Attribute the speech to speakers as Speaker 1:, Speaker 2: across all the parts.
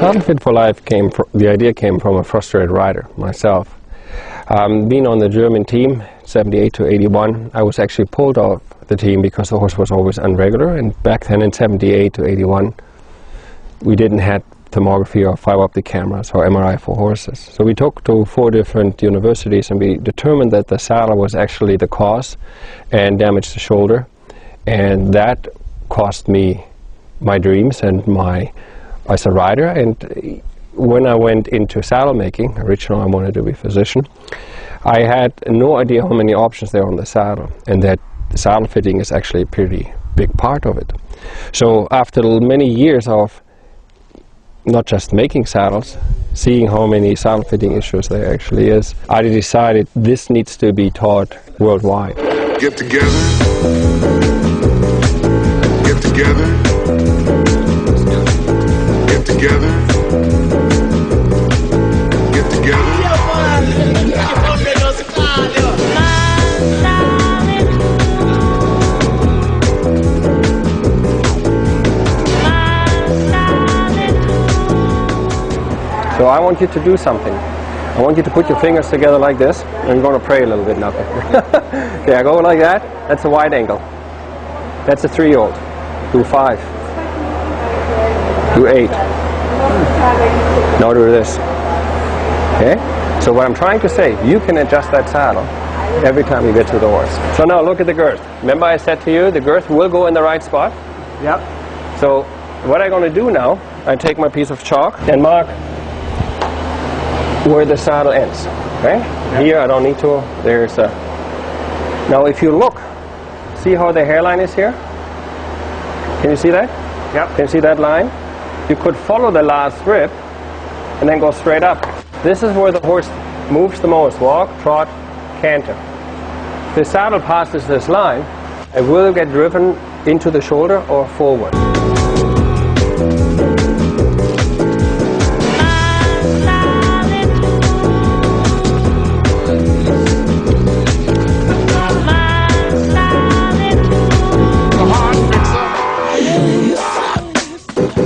Speaker 1: Saddle Fit for Life the idea came from a frustrated rider, myself. Being on the German team, 78 to 81, I was actually pulled off the team because the horse was always unregular, and back then in 78 to 81, we didn't have thermography or fiber optic cameras or MRI for horses. So we took to 4 different universities and we determined that the saddle was actually the cause and damaged the shoulder, and that cost me my dreams and as a rider. And when I went into saddle making, originally I wanted to be a physician, I had no idea how many options there are on the saddle, and that the saddle fitting is actually a pretty big part of it. So after many years of not just making saddles, seeing how many saddle fitting issues there actually is, I decided this needs to be taught worldwide.
Speaker 2: Get together. Get together. Get together. Get together.
Speaker 1: So I want you to do something. I want you to put your fingers together like this, and you're going to pray a little bit now. Okay, I go like that. That's a wide angle. That's a 3-year-old. Do 5. Do 8. Now do this. Okay? So what I'm trying to say, you can adjust that saddle every time you get to the horse. So now look at the girth. Remember I said to you, the girth will go in the right spot? Yep. So what I'm going to do now, I take my piece of chalk and mark where the saddle ends. Okay? Yep. Here I don't need to. There's a... Now if you look, see how the hairline is here? Can you see that? Yep. Can you see that line? You could follow the last rib and then go straight up. This is where the horse moves the most. Walk, trot, canter. If the saddle passes this line, it will get driven into the shoulder or forward.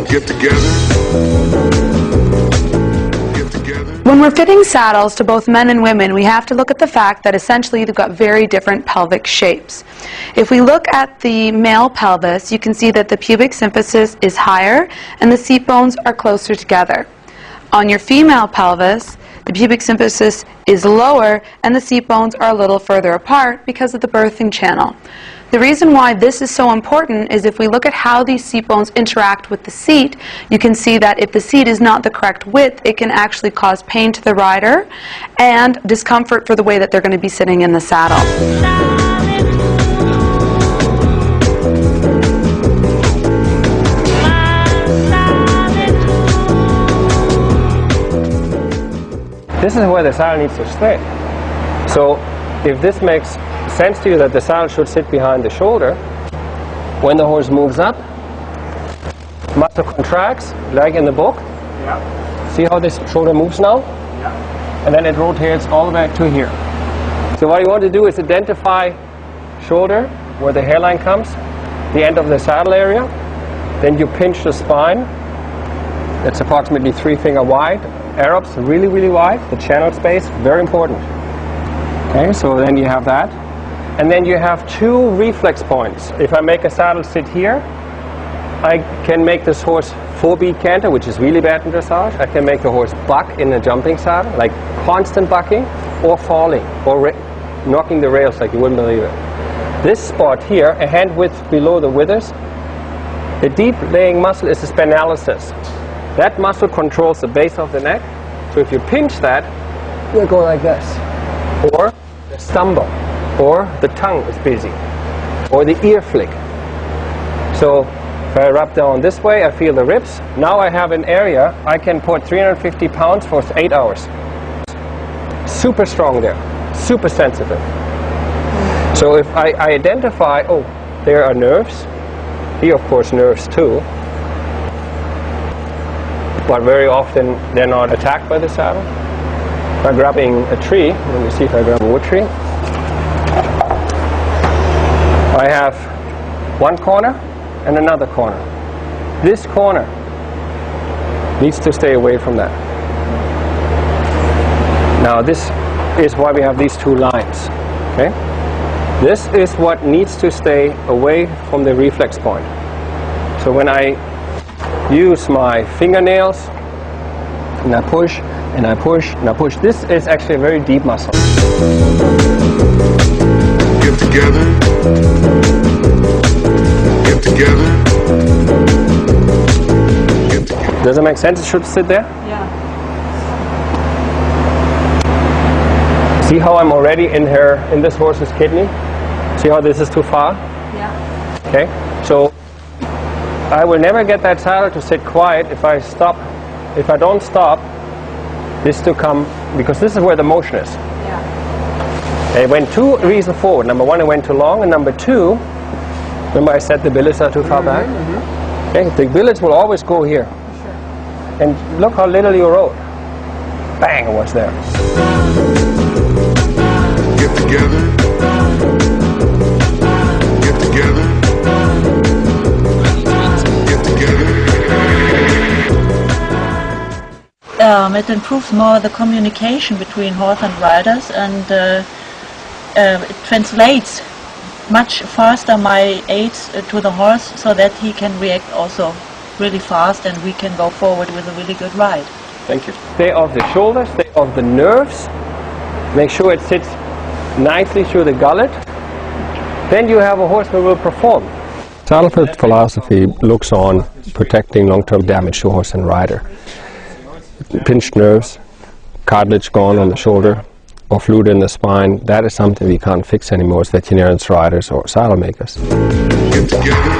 Speaker 2: Get together. Get together.
Speaker 3: When we're fitting saddles to both men and women, we have to look at the fact that essentially they've got very different pelvic shapes. If we look at the male pelvis, you can see that the pubic symphysis is higher and the seat bones are closer together. On your female pelvis, the pubic symphysis is lower and the seat bones are a little further apart because of the birthing channel. The reason why this is so important is if we look at how these seat bones interact with the seat, you can see that if the seat is not the correct width, it can actually cause pain to the rider and discomfort for the way that they're going to be sitting in the saddle.
Speaker 1: This is where the saddle needs to stay. So if this makes sense to you that the saddle should sit behind the shoulder, when the horse moves up, muscle contracts, like in the book. Yeah. See how this shoulder moves now? Yeah. And then it rotates all the way to here. So what you want to do is identify shoulder, where the hairline comes, the end of the saddle area. Then you pinch the spine. That's approximately 3-finger wide. Arabs, really, really wide. The channel space, very important. Okay, so then you have that. And then you have 2 reflex points. If I make a saddle sit here, I can make this horse 4-beat canter, which is really bad in dressage. I can make the horse buck in a jumping saddle, like constant bucking, or falling, or knocking the rails like you wouldn't believe it. This spot here, a hand width below the withers, the deep laying muscle is the spinalis. That muscle controls the base of the neck. So if you pinch that, you'll go like this. Or the stumble. Or the tongue is busy, or the ear flick. So if I rub down this way, I feel the ribs. Now I have an area I can put 350 pounds for 8 hours. Super strong there, super sensitive. So if I identify, oh, there are nerves, here of course nerves too, but very often they're not attacked by the saddle. By grabbing a tree, let me see if I grab a wood tree. I have one corner and another corner. This corner needs to stay away from that. Now this is why we have these two lines. Okay? This is what needs to stay away from the reflex point. So when I use my fingernails and I push and I push and I push, this is actually a very deep muscle.
Speaker 2: Get together. Get together. Get together.
Speaker 1: Does it make sense? It should sit there?
Speaker 3: Yeah.
Speaker 1: See how I'm already in this horse's kidney? See how this is too far?
Speaker 3: Yeah.
Speaker 1: Okay? So I will never get that saddle to sit quiet if I stop. If I don't stop this to come, because this is where the motion is.
Speaker 3: Yeah.
Speaker 1: It went two reasons forward. Number one, it went too long, and number two, remember I said the billets are too far back? Okay, the billets will always go here.
Speaker 3: Sure.
Speaker 1: And look how little you rode. Bang, it was there.
Speaker 2: Get together. Get together. Get together.
Speaker 4: It improves more the communication between horse and riders, and it translates much faster my aids to the horse, so that he can react also really fast, and we can go forward with a really good ride.
Speaker 1: Thank you. Stay off the shoulders, stay off the nerves. Make sure it sits nicely through the gullet. Then you have a horse that will perform. Saddle fit philosophy looks on protecting long-term damage to horse and rider. Pinched nerves, cartilage gone on the shoulder, or fluid in the spine, that is something we can't fix anymore as veterinarians, riders, or saddle makers.
Speaker 2: Get together.